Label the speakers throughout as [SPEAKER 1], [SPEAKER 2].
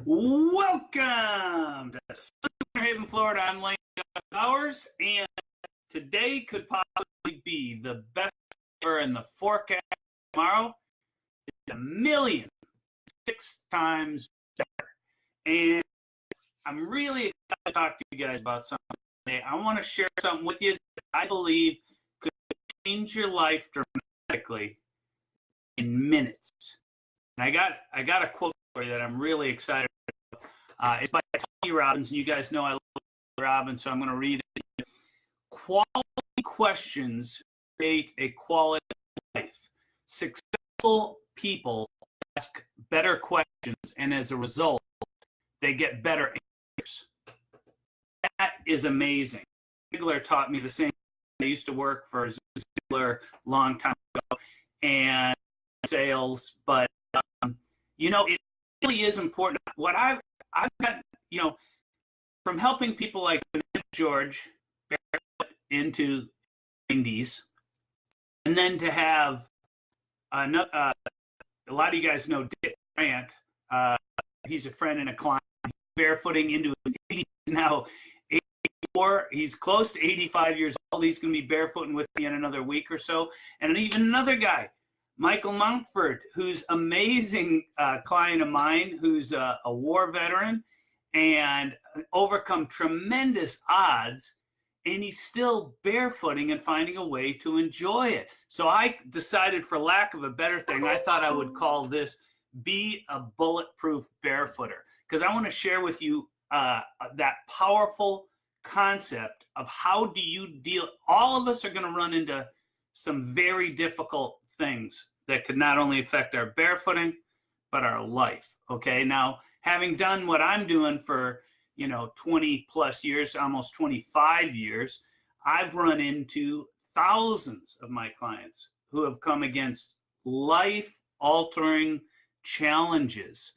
[SPEAKER 1] Welcome to Sunny Haven, Florida. I'm Lane Powers, and today could possibly be the best ever in the forecast. Tomorrow is 1,000,006 times better. And I'm really excited to talk to you guys about something today. I want to share something with you that I believe could change your life dramatically in minutes. And I got a quote for you that I'm really excited about. It's by Tony Robbins, and you guys know I love Robbins, so I'm going to read it. Quality questions create a quality life. Successful people ask better questions, and as a result, they get better answers. That is amazing. Ziegler taught me the same. I used to work for Ziegler a long time ago, and sales, but you know, it really is important. What I've got, you know, from helping people like George into 90s, and then to have a lot of you guys know Dick Grant. He's a friend and a client. He's barefooting into his 80s now. 84. He's close to 85 years old. He's going to be barefooting with me in another week or so. And even another guy, Michael Mountford, who's amazing client of mine, who's a war veteran and overcome tremendous odds, and he's still barefooting and finding a way to enjoy it. So I decided, for lack of a better thing, I thought I would call this Be a Bulletproof Barefooter, because I want to share with you that powerful concept of how do you deal. All of us are going to run into some very difficult things that could not only affect our barefooting, but our life. Okay. Now, having done what I'm doing for, 20 plus years, almost 25 years, I've run into thousands of my clients who have come against life altering challenges,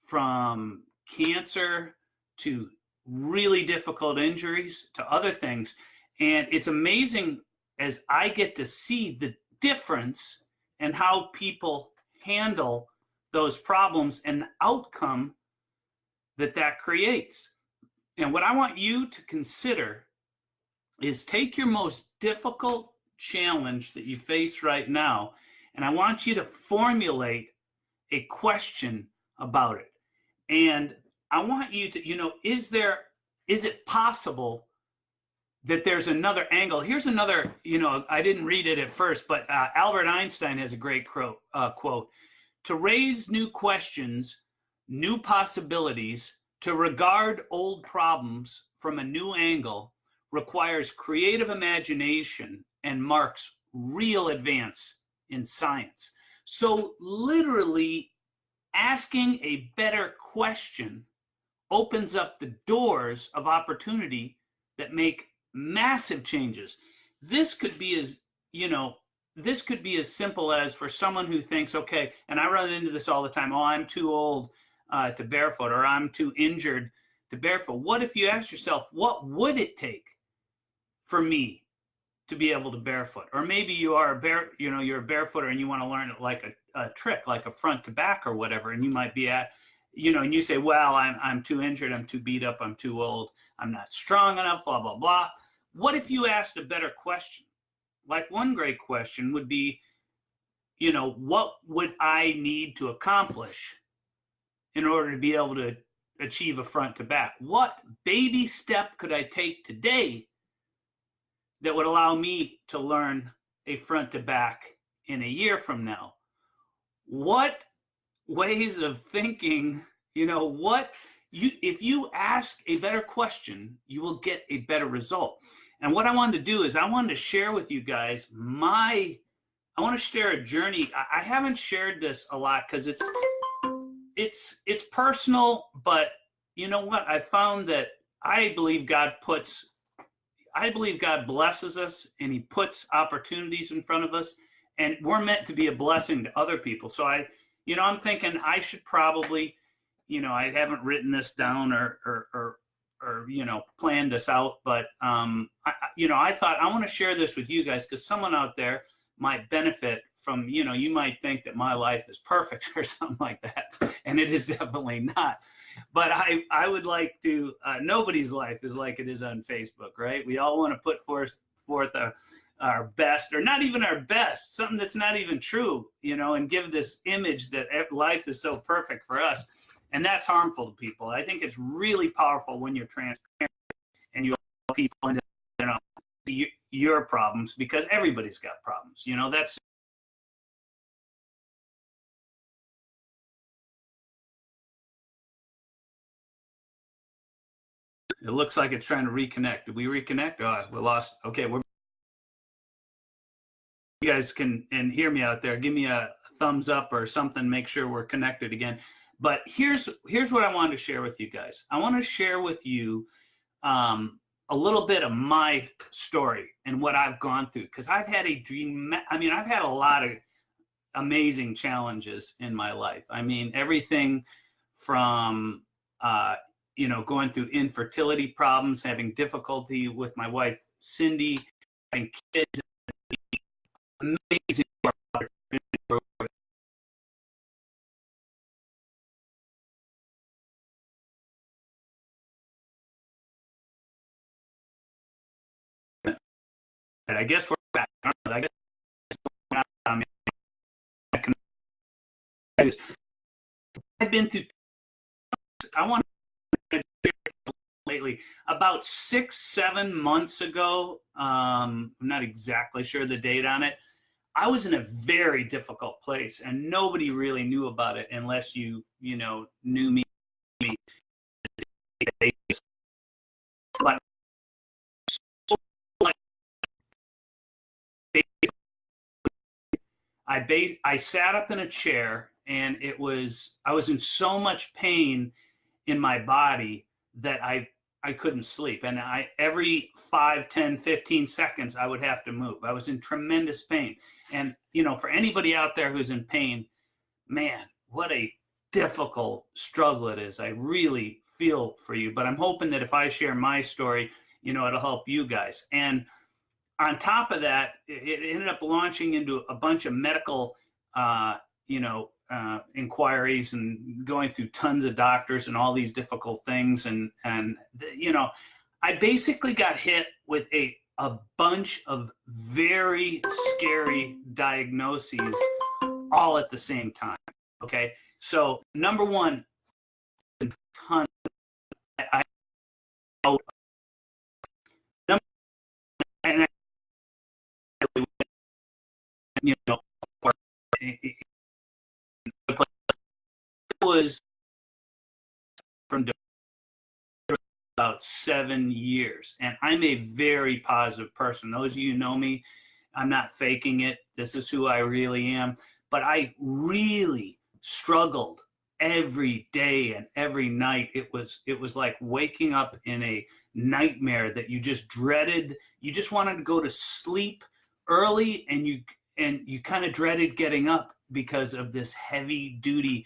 [SPEAKER 1] from cancer to really difficult injuries to other things. And it's amazing as I get to see the difference and how people handle those problems and the outcome that creates. And what I want you to consider is take your most difficult challenge that you face right now, and I want you to formulate a question about it. And I want you to, is it possible that there's another angle? Here's another, I didn't read it at first, but Albert Einstein has a great quote. To raise new questions, new possibilities, to regard old problems from a new angle requires creative imagination and marks real advance in science. So literally, asking a better question opens up the doors of opportunity that make massive changes. This could be as simple as, for someone who thinks, okay, and I run into this all the time, I'm too old to barefoot, or I'm too injured to barefoot. What if you ask yourself, what would it take for me to be able to barefoot? Or maybe you are you're a barefooter and you want to learn like a trick, like a front to back or whatever, and you might be at, and you say, well, I'm too injured, I'm too beat up, I'm too old, I'm not strong enough, blah, blah, blah. What if you asked a better question? Like, one great question would be, what would I need to accomplish in order to be able to achieve a front to back? What baby step could I take today that would allow me to learn a front to back in a year from now? What ways of thinking, if you ask a better question, you will get a better result. And what I wanted to do is I wanted to share with you guys I want to share a journey. I haven't shared this a lot because it's personal, but you know what? I found that I believe God blesses us, and he puts opportunities in front of us, and we're meant to be a blessing to other people. So I'm thinking I should probably, I haven't written this down or planned this out, but I thought I want to share this with you guys because someone out there might benefit from, you might think that my life is perfect or something like that, and it is definitely not. But I would like to, nobody's life is like it is on Facebook, right? We all want to put forth our best, or not even our best, something that's not even true, and give this image that life is so perfect for us. And that's harmful to people. I think it's really powerful when you're transparent and you allow people into your problems, because everybody's got problems. That's it. Looks like it's trying to reconnect. Did we reconnect? Oh, we lost. Okay, you guys can hear me out there. Give me a thumbs up or something. Make sure we're connected again. But here's what I wanted to share with you guys. I want to share with you a little bit of my story and what I've gone through, because I've had I've had a lot of amazing challenges in my life. I mean, everything from going through infertility problems, having difficulty with my wife Cindy, having kids, amazing. I guess we're back. I guess I've been through. I want to lately about 6-7 months ago. I'm not exactly sure the date on it. I was in a very difficult place, and nobody really knew about it unless you knew me. But I sat up in a chair, and I was in so much pain in my body that I couldn't sleep. And every 5, 10, 15 seconds, I would have to move. I was in tremendous pain. And, for anybody out there who's in pain, man, what a difficult struggle it is. I really feel for you. But I'm hoping that if I share my story, it'll help you guys. And on top of that, it ended up launching into a bunch of medical, inquiries, and going through tons of doctors and all these difficult things. And I basically got hit with a bunch of very scary diagnoses all at the same time. Okay. So number one, ton. Was from about 7 years, and I'm a very positive person. Those of you who know me, I'm not faking it. This is who I really am. But I really struggled every day and every night. It was like waking up in a nightmare that you just dreaded. You just wanted to go to sleep early, and you kind of dreaded getting up because of this heavy duty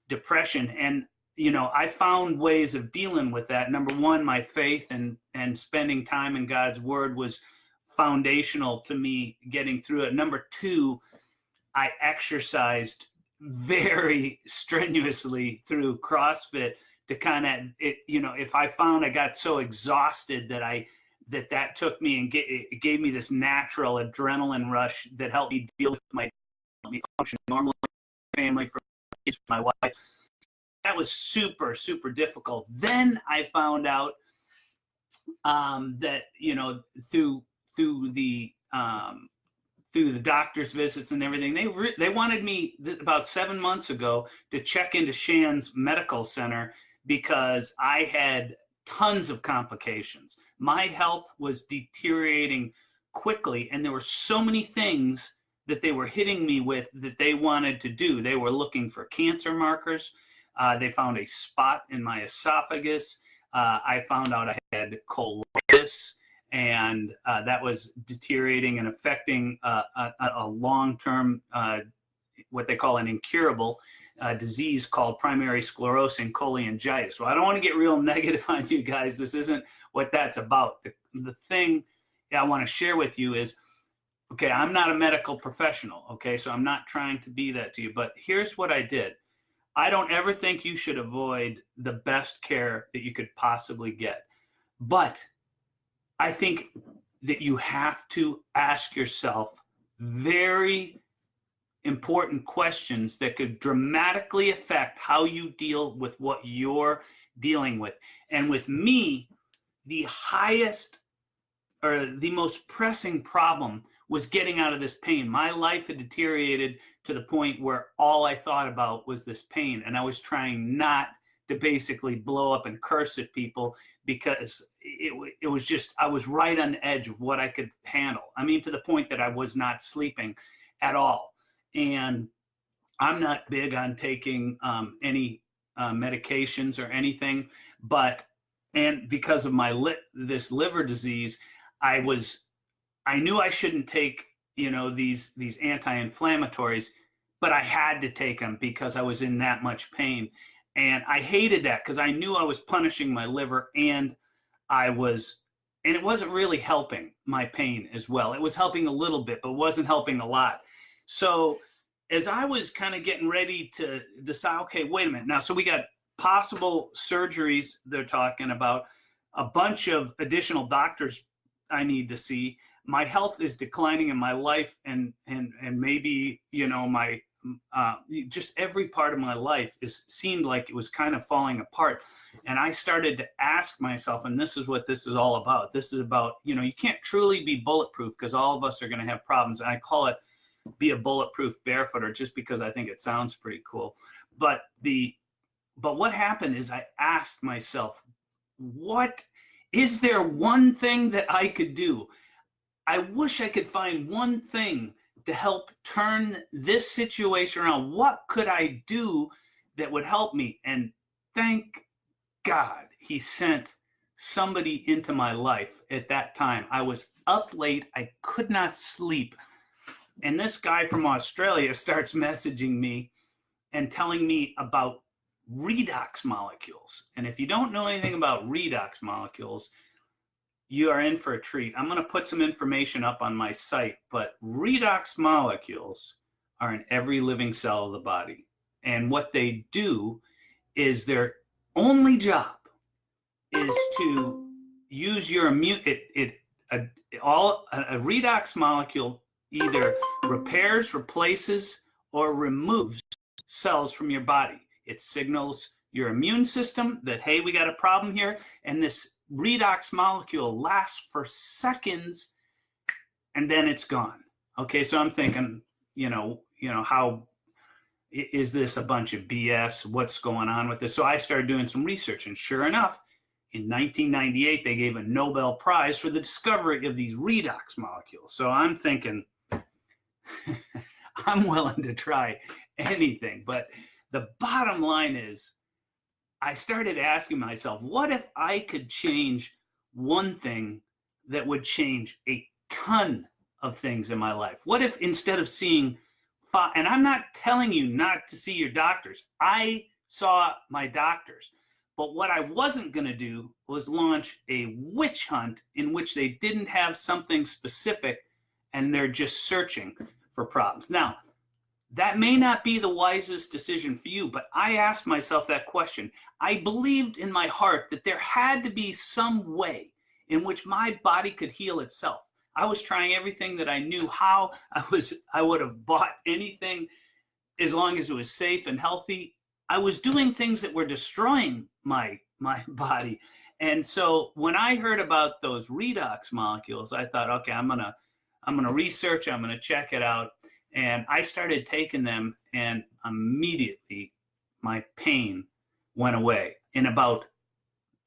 [SPEAKER 1] depression. And I found ways of dealing with that. Number one, my faith and spending time in God's word was foundational to me getting through it. Number two, I exercised very strenuously through CrossFit to kind of if I found I got so exhausted that took me and it gave me this natural adrenaline rush that helped me deal with helped me function normally, family, for my wife. That was super, super difficult. Then I found out that through the doctor's visits and everything, they wanted me about 7 months ago to check into Shands Medical Center because I had tons of complications. My health was deteriorating quickly, and there were so many things that they were hitting me with that they wanted to do. They were looking for cancer markers. They found a spot in my esophagus. I found out I had colitis, and that was deteriorating and affecting a long-term, what they call an incurable disease called primary sclerosing cholangitis. So I don't want to get real negative on you guys. This isn't what that's about. The thing I want to share with you is, okay, I'm not a medical professional, okay? So I'm not trying to be that to you, but here's what I did. I don't ever think you should avoid the best care that you could possibly get. But I think that you have to ask yourself very important questions that could dramatically affect how you deal with what you're dealing with. And with me, the highest or the most pressing problem was getting out of this pain. My life had deteriorated to the point where all I thought about was this pain. And I was trying not to basically blow up and curse at people because it was just, I was right on the edge of what I could handle. I mean, to the point that I was not sleeping at all. And I'm not big on taking any medications or anything, and because of my this liver disease, I knew I shouldn't take, these anti-inflammatories, but I had to take them because I was in that much pain. And I hated that because I knew I was punishing my liver, and it wasn't really helping my pain as well. It was helping a little bit, but wasn't helping a lot. So as I was kind of getting ready to decide, okay, wait a minute now. So we got possible surgeries they're talking about, a bunch of additional doctors I need to see. My health is declining in my life, and maybe, my just every part of my life seemed like it was kind of falling apart. And I started to ask myself, and this is what this is all about. This is about, you can't truly be bulletproof because all of us are going to have problems. And I call it be a bulletproof barefooter just because I think it sounds pretty cool. But what happened is I asked myself, is there one thing that I could do? I wish I could find one thing to help turn this situation around. What could I do that would help me? And thank God he sent somebody into my life at that time. I was up late. I could not sleep. And this guy from Australia starts messaging me and telling me about redox molecules. And if you don't know anything about redox molecules, you are in for a treat. I'm going to put some information up on my site, but redox molecules are in every living cell of the body. And what they do is their only job is to use your immune, a redox molecule either repairs, replaces, or removes cells from your body. It signals your immune system that, hey, we got a problem here. And this redox molecule lasts for seconds and then it's gone. Okay, so I'm thinking, how is this a bunch of BS? What's going on with this? So I started doing some research, and sure enough, in 1998, they gave a Nobel Prize for the discovery of these redox molecules. So I'm thinking, I'm willing to try anything. But the bottom line is, I started asking myself, what if I could change one thing that would change a ton of things in my life? What if instead of seeing five, and I'm not telling you not to see your doctors. I saw my doctors. But what I wasn't going to do was launch a witch hunt in which they didn't have something specific and they're just searching for problems. Now, that may not be the wisest decision for you, but I asked myself that question. I believed in my heart that there had to be some way in which my body could heal itself. I was trying everything that I knew how. I would have bought anything as long as it was safe and healthy. I was doing things that were destroying my body. And so when I heard about those redox molecules, I thought, okay, I'm gonna research, I'm gonna check it out. And I started taking them, and immediately my pain went away. In about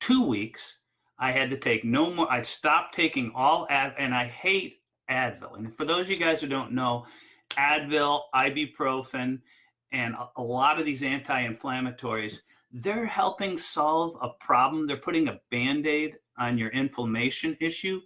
[SPEAKER 1] 2 weeks, I had to take no more. I stopped taking all and I hate Advil. And for those of you guys who don't know, Advil, ibuprofen, and a lot of these anti-inflammatories, they're helping solve a problem. They're putting a Band-Aid on your inflammation issue,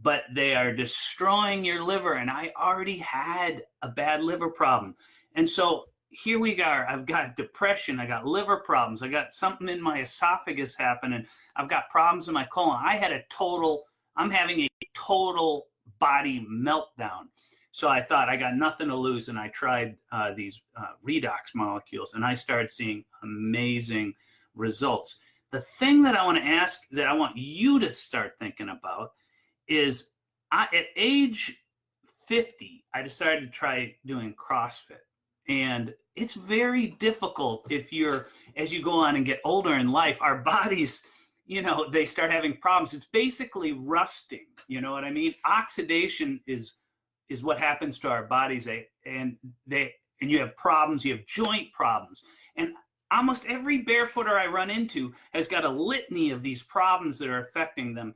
[SPEAKER 1] but they are destroying your liver. And I already had a bad liver problem. And so here we are. I've got depression. I got liver problems. I got something in my esophagus happening. I've got problems in my colon. I'm having a total body meltdown. So I thought I got nothing to lose, and I tried these redox molecules, and I started seeing amazing results. The thing that I want to ask, that I want you to start thinking about, is at age 50, I decided to try doing CrossFit. And it's very difficult if you're, as you go on and get older in life, our bodies, they start having problems. It's basically rusting. You know what I mean? Oxidation is what happens to our bodies. And you have problems, you have joint problems. And almost every barefooter I run into has got a litany of these problems that are affecting them.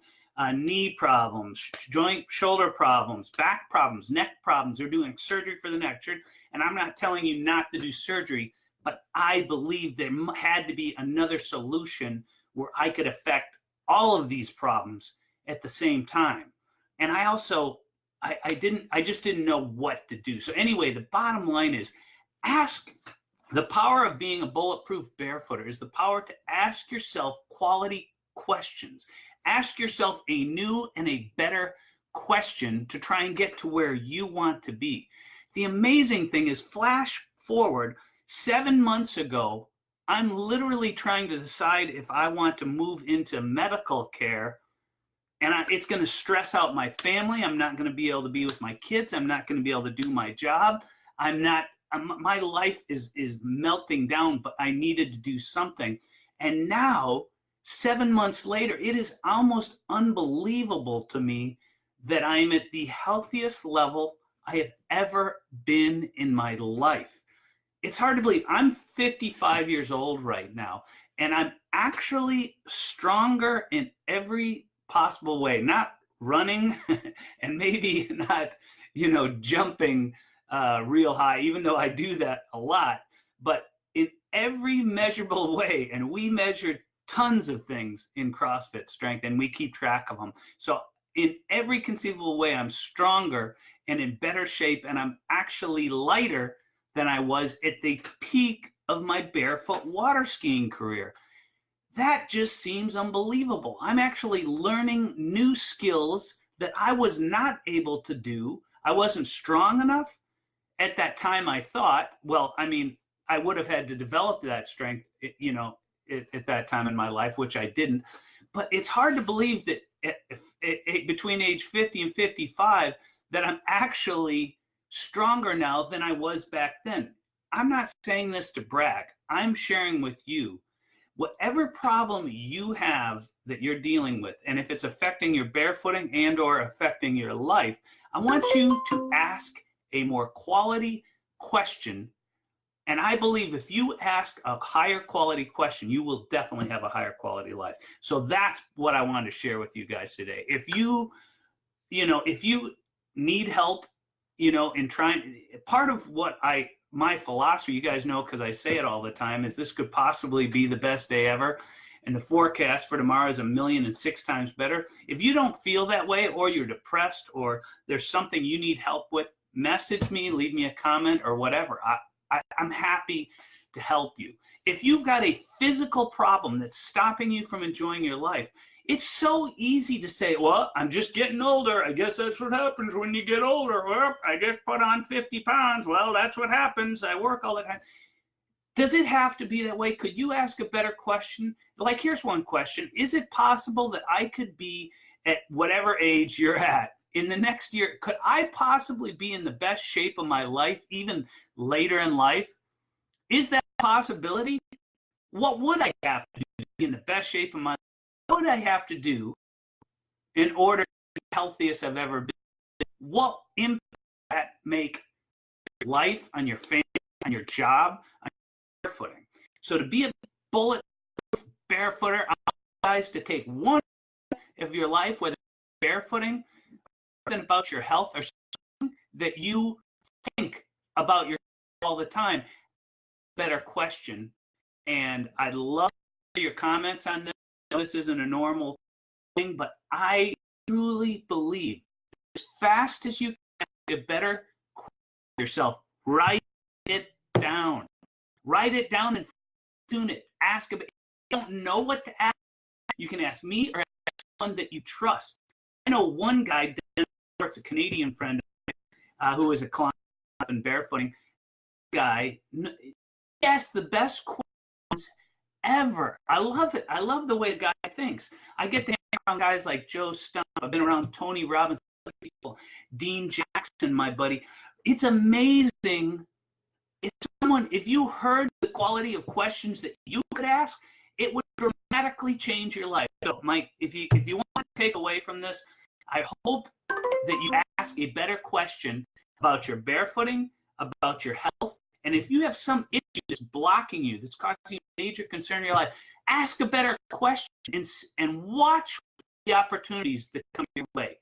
[SPEAKER 1] Knee problems, joint, shoulder problems, back problems, neck problems. They're doing surgery for the neck. And I'm not telling you not to do surgery, but I believe there had to be another solution where I could affect all of these problems at the same time. And I also, I just didn't know what to do. So anyway, the bottom line is, the power of being a bulletproof barefooter is the power to ask yourself quality questions. Ask yourself a new and a better question to try and get to where you want to be. The amazing thing is, flash forward 7 months ago, I'm literally trying to decide if I want to move into medical care, and it's going to stress out my family. I'm not going to be able to be with my kids. I'm not going to be able to do my job. My life is melting down, but I needed to do something. And now, 7 months later, it is almost unbelievable to me that I'm at the healthiest level I have ever been in my life. It's hard to believe. I'm 55 years old right now, and I'm actually stronger in every possible way. Not running and maybe not, jumping real high, even though I do that a lot, but in every measurable way. And we measured tons of things in CrossFit Strength, and we keep track of them. So in every conceivable way, I'm stronger and in better shape, and I'm actually lighter than I was at the peak of my barefoot water skiing career. That just seems unbelievable. I'm actually learning new skills that I was not able to do. I wasn't strong enough at that time, I thought. Well, I mean, I would have had to develop that strength, at that time in my life, which I didn't. But it's hard to believe that between age 50 and 55, that I'm actually stronger now than I was back then. I'm not saying this to brag. I'm sharing with you whatever problem you have that you're dealing with, and if it's affecting your barefooting and or affecting your life, I want you to ask a more quality question. And I believe if you ask a higher quality question, you will definitely have a higher quality life. So that's what I wanted to share with you guys today. If you need help, in trying, part of what my philosophy, you guys know, because I say it all the time, is this could possibly be the best day ever. And the forecast for tomorrow is 1,000,006 times better. If you don't feel that way, or you're depressed, or there's something you need help with, message me, leave me a comment or whatever. I'm happy to help you. If you've got a physical problem that's stopping you from enjoying your life, it's so easy to say, well, I'm just getting older. I guess that's what happens when you get older. Well, I just put on 50 pounds. Well, that's what happens. I work all the time. Does it have to be that way? Could you ask a better question? Like, here's one question. Is it possible that I could be at whatever age you're at in the next year? Could I possibly be in the best shape of my life even later in life? Is that a possibility? What would I have to do to be in the best shape of my life? What would I have to do in order to be the healthiest I've ever been? What impact does that make on your life, on your family, on your job, on your barefooting? So to be a bulletproof barefooter, I want you guys to take one of your life, whether it's barefooting, something about your health, or something that you think about yourself all the time. Better question. And I'd love to hear your comments on this. This isn't a normal thing, but I truly believe as fast as you can get better yourself, write it down. Write it down and tune it. Ask about it. If you don't know what to ask, you can ask me or ask someone that you trust. I know one guy, it's a Canadian friend, who is a client in barefooting. Guy, he asks the best questions ever. I love it. I love the way a guy thinks. I get to hang around guys like Joe Stump. I've been around Tony Robbins, people, Dean Jackson, my buddy. It's amazing. If you heard the quality of questions that you could ask, it would dramatically change your life. So, Mike, if you want to take away from this, I hope that you ask a better question about your barefooting, about your health, and if you have some issue that's blocking you, that's causing you major concern in your life, ask a better question and watch the opportunities that come your way.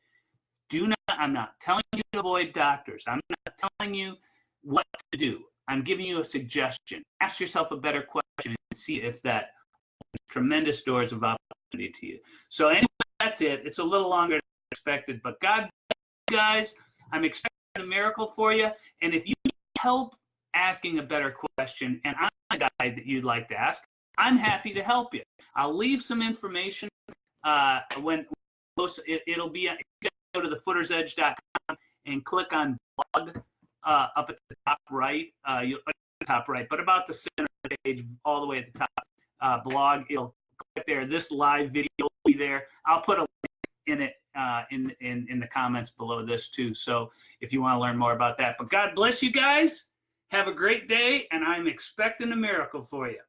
[SPEAKER 1] I'm not telling you to avoid doctors. I'm not telling you what to do. I'm giving you a suggestion. Ask yourself a better question and see if that opens tremendous doors of opportunity to you. So anyway, that's it. It's a little longer than expected, but God bless you guys. I'm expecting a miracle for you. And if you need help asking a better question, and I'm a guy that you'd like to ask, I'm happy to help you. I'll leave some information when it'll be. You go to thefootersedge.com and click on blog. Up at the top right, but about the center of the page, all the way at the top, blog. It'll click there. This live video will be there. I'll put a link in it in the comments below this too. So if you want to learn more about that. But God bless you guys. Have a great day, and I'm expecting a miracle for you.